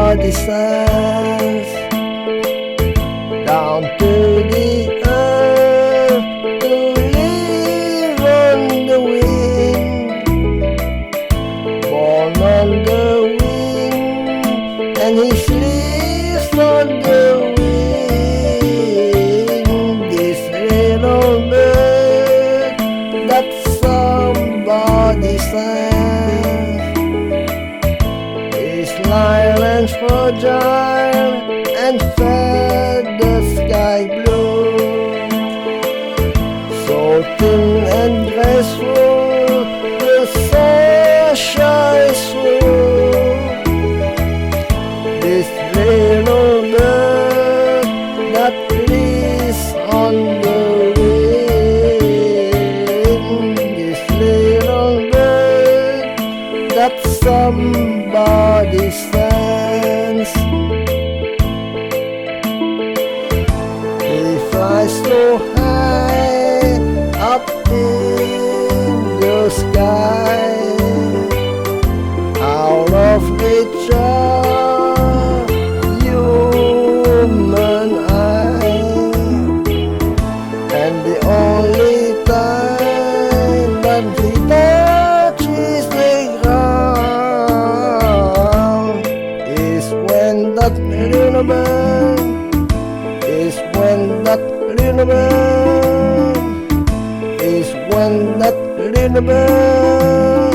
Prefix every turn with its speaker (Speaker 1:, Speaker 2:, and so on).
Speaker 1: somebody sends down to the earth to live on the wind, born on the wind, and he sleeps on the wing. This little bird that somebody sends is light and fragile and fed the sky blue, so thin and graceful the sun shines through. This little bird that lives on the wing, this little bird that somebody sends. He flies so high up in the sky, out of reach of human eye, and the only time that he touches the ground is when that little bird, is when that little bird, is when that little bird